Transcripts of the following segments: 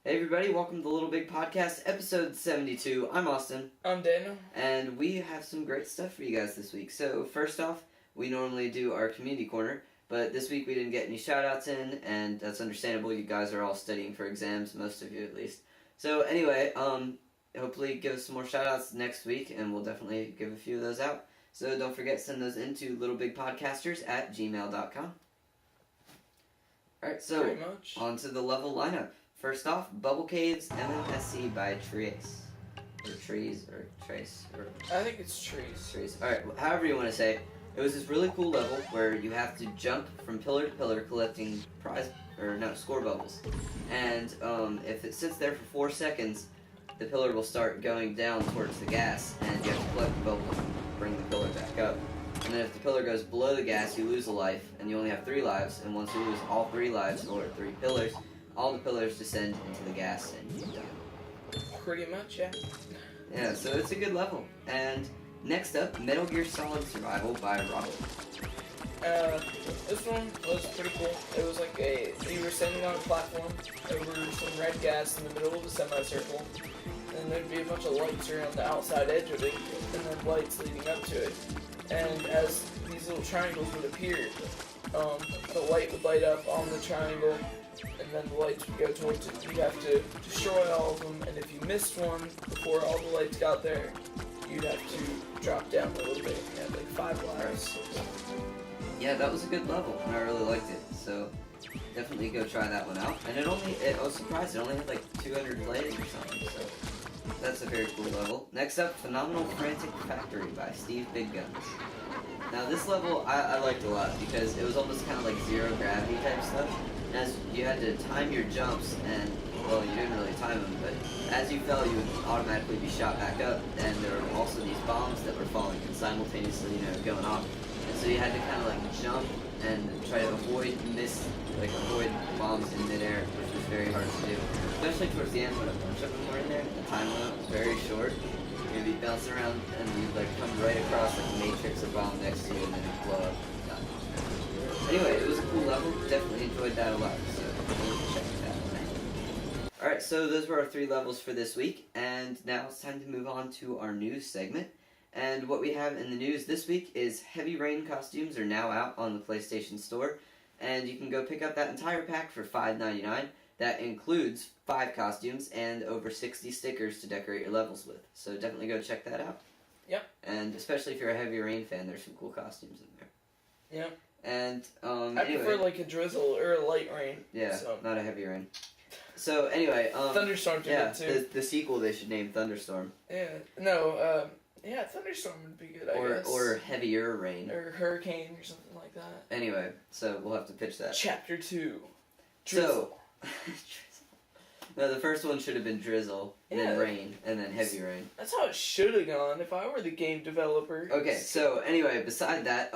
Hey everybody, welcome to the Little Big Podcast, episode 72. I'm Austin. I'm Daniel. And we have some great stuff for you guys this week. So first off, we normally do our community corner, but this week we didn't get any shout-outs in, and that's understandable. You guys are all studying for exams, most of you at least. So anyway, hopefully give us some more shout-outs next week, and we'll definitely give a few of those out. So don't forget to send those in to littlebigpodcasters@gmail.com. Alright, so on to the level lineup. First off, Bubble Caves MMSC by Trace. Or Trees, or Trace, or... I think it's Trees. Trees. Alright, however you want to say it. It was this really cool level where you have to jump from pillar to pillar collecting score bubbles. And if it sits there for 4 seconds, the pillar will start going down towards the gas, and you have to collect the bubbles and bring the pillar back up. And then if the pillar goes below the gas, you lose a life, and you only have 3 lives, and once you lose all 3 lives, or 3 pillars, all the pillars descend into the gas, and you die. Pretty much, yeah. Yeah, so it's a good level. And next up, Metal Gear Solid Survival by Robert. This one was pretty cool. It was like you were standing on a platform over some red gas in the middle of a semicircle, and there'd be a bunch of lights around the outside edge of it, and then lights leading up to it. And as these little triangles would appear, the light would light up on the triangle, and then the lights would go towards it. You'd have to destroy all of them, and if you missed one before all the lights got there, you'd have to drop down a little bit. You had like 5 lives. Yeah, that was a good level, and I really liked it. So definitely go try that one out. And I was surprised, it only had like 200 plays or something, so that's a very cool level. Next up, Phenomenal Frantic Factory by Steve Big Guns. Now this level I liked a lot because it was almost kind of like zero gravity type stuff. As you had to time your jumps, and well, you didn't really time them, but as you fell, you would automatically be shot back up. And there were also these bombs that were falling and simultaneously, going off. And so you had to kind of like jump and try to avoid bombs in midair, which was very hard to do. Especially towards the end when a bunch of them were in there. The time limit was very short. You'd be bouncing around and you'd like come right across like a matrix of bomb next to you and then it'd blow up. Anyway, it was a cool level. Definitely enjoyed that a lot. So check that one out. Alright, so those were our 3 levels for this week. And now it's time to move on to our news segment. And what we have in the news this week is Heavy Rain costumes are now out on the PlayStation Store. And you can go pick up that entire pack for $5.99. That includes 5 costumes and over 60 stickers to decorate your levels with. So definitely go check that out. Yep. And especially if you're a Heavy Rain fan, there's some cool costumes in there. Yep. And I prefer like a drizzle or a light rain. Yeah, so. Not a heavy rain. So anyway, Thunderstorm's good too. The sequel they should name Thunderstorm. Yeah. No. Yeah, Thunderstorm would be good. I guess. Or Heavier Rain. Or Hurricane or something like that. Anyway, so we'll have to pitch that. Chapter 2. Drizzle. No, the first one should have been Drizzle, then Rain, and then Heavy Rain. That's how it should have gone if I were the game developer. Okay, so anyway, beside that,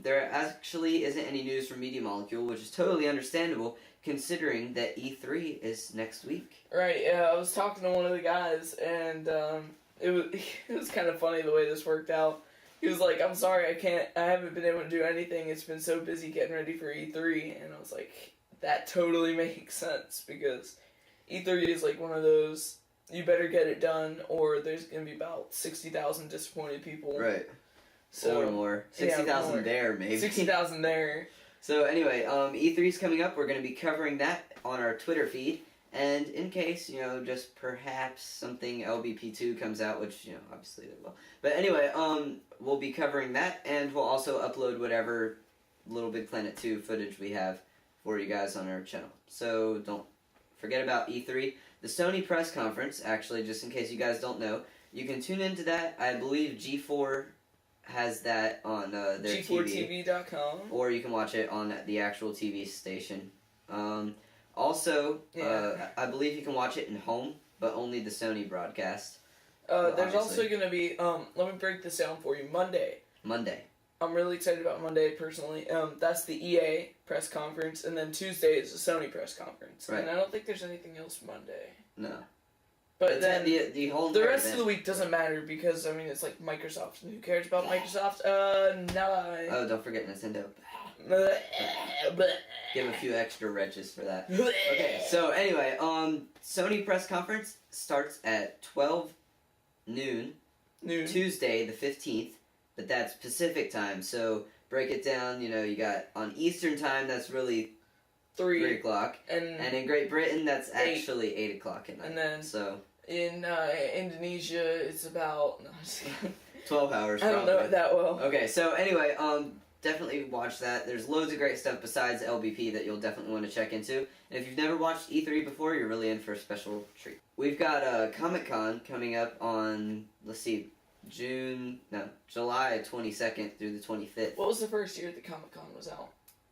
there actually isn't any news from Media Molecule, which is totally understandable, considering that E3 is next week. Right, yeah, I was talking to one of the guys, and it was kind of funny the way this worked out. He was like, I'm sorry, I haven't been able to do anything, it's been so busy getting ready for E3, and I was like, that totally makes sense, because E3 is like one of those, you better get it done, or there's going to be about 60,000 disappointed people. Right. So, or more. 60,000 there, maybe. 60,000 there. So anyway, E3's coming up. We're going to be covering that on our Twitter feed. And in case, just perhaps something LBP2 comes out, which, obviously they will. But anyway, we'll be covering that, and we'll also upload whatever Little Big Planet 2 footage we have for you guys on our channel. So don't forget about E3. The Sony press conference, actually, just in case you guys don't know, you can tune into that. I believe G4 has that on their G4TV.com. Or you can watch it on the actual TV station. Also, I believe you can watch it in home, but only the Sony broadcast. There's also going to be, let me break this down for you, Monday. I'm really excited about Monday, personally. That's the EA press conference, and then Tuesday is the Sony press conference. Right. And I don't think there's anything else Monday. No. But then the rest of the week doesn't matter because, it's like Microsoft. Who cares about Microsoft? No. Oh, don't forget Nintendo. give a few extra retches for that. Okay, so anyway, Sony press conference starts at 12 noon. Tuesday the 15th, but that's Pacific time, so break it down, you got on Eastern time, that's really 3 o'clock, and in Great Britain, that's actually 8 o'clock at night. And then, so in Indonesia, it's about 12 hours, I don't know it that well. Okay, so anyway, definitely watch that. There's loads of great stuff besides LBP that you'll definitely want to check into. And if you've never watched E3 before, you're really in for a special treat. We've got Comic-Con coming up on, let's see, July 22nd through the 25th. What was the first year that Comic-Con was out?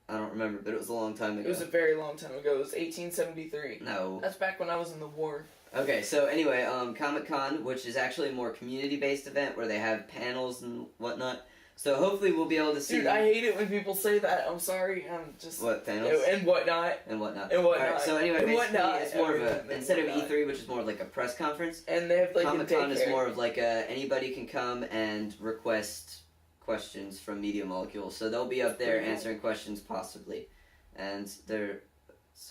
I don't remember, but it was a long time ago. It was a very long time ago. It was 1873. No. That's back when I was in the war. Okay, so anyway, Comic-Con, which is actually a more community-based event where they have panels and whatnot. So hopefully we'll be able to see... Dude, I hate it when people say that. I'm sorry. I'm just... What, panels? And whatnot. And whatnot. And whatnot. Alright, so anyway, basically it's more of a... Instead of whatnot. E3, which is more of like a press conference, And they have like Comic-Con is more of like anybody can come and request questions from Media Molecule. So they'll be up there Pretty cool. answering questions possibly. And there's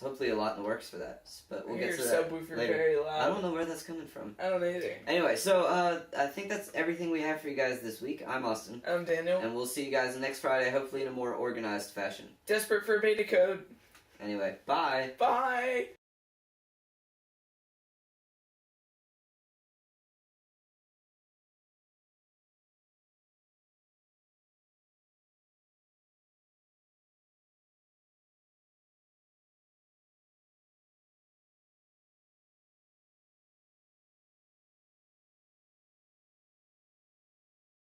hopefully a lot in the works for that. But we'll get to that subwoofer later. very loud. I don't know where that's coming from. I don't either. Anyway, so I think that's everything we have for you guys this week. I'm Austin. I'm Daniel. And we'll see you guys next Friday, hopefully in a more organized fashion. Desperate for a beta code. Anyway, bye. Bye.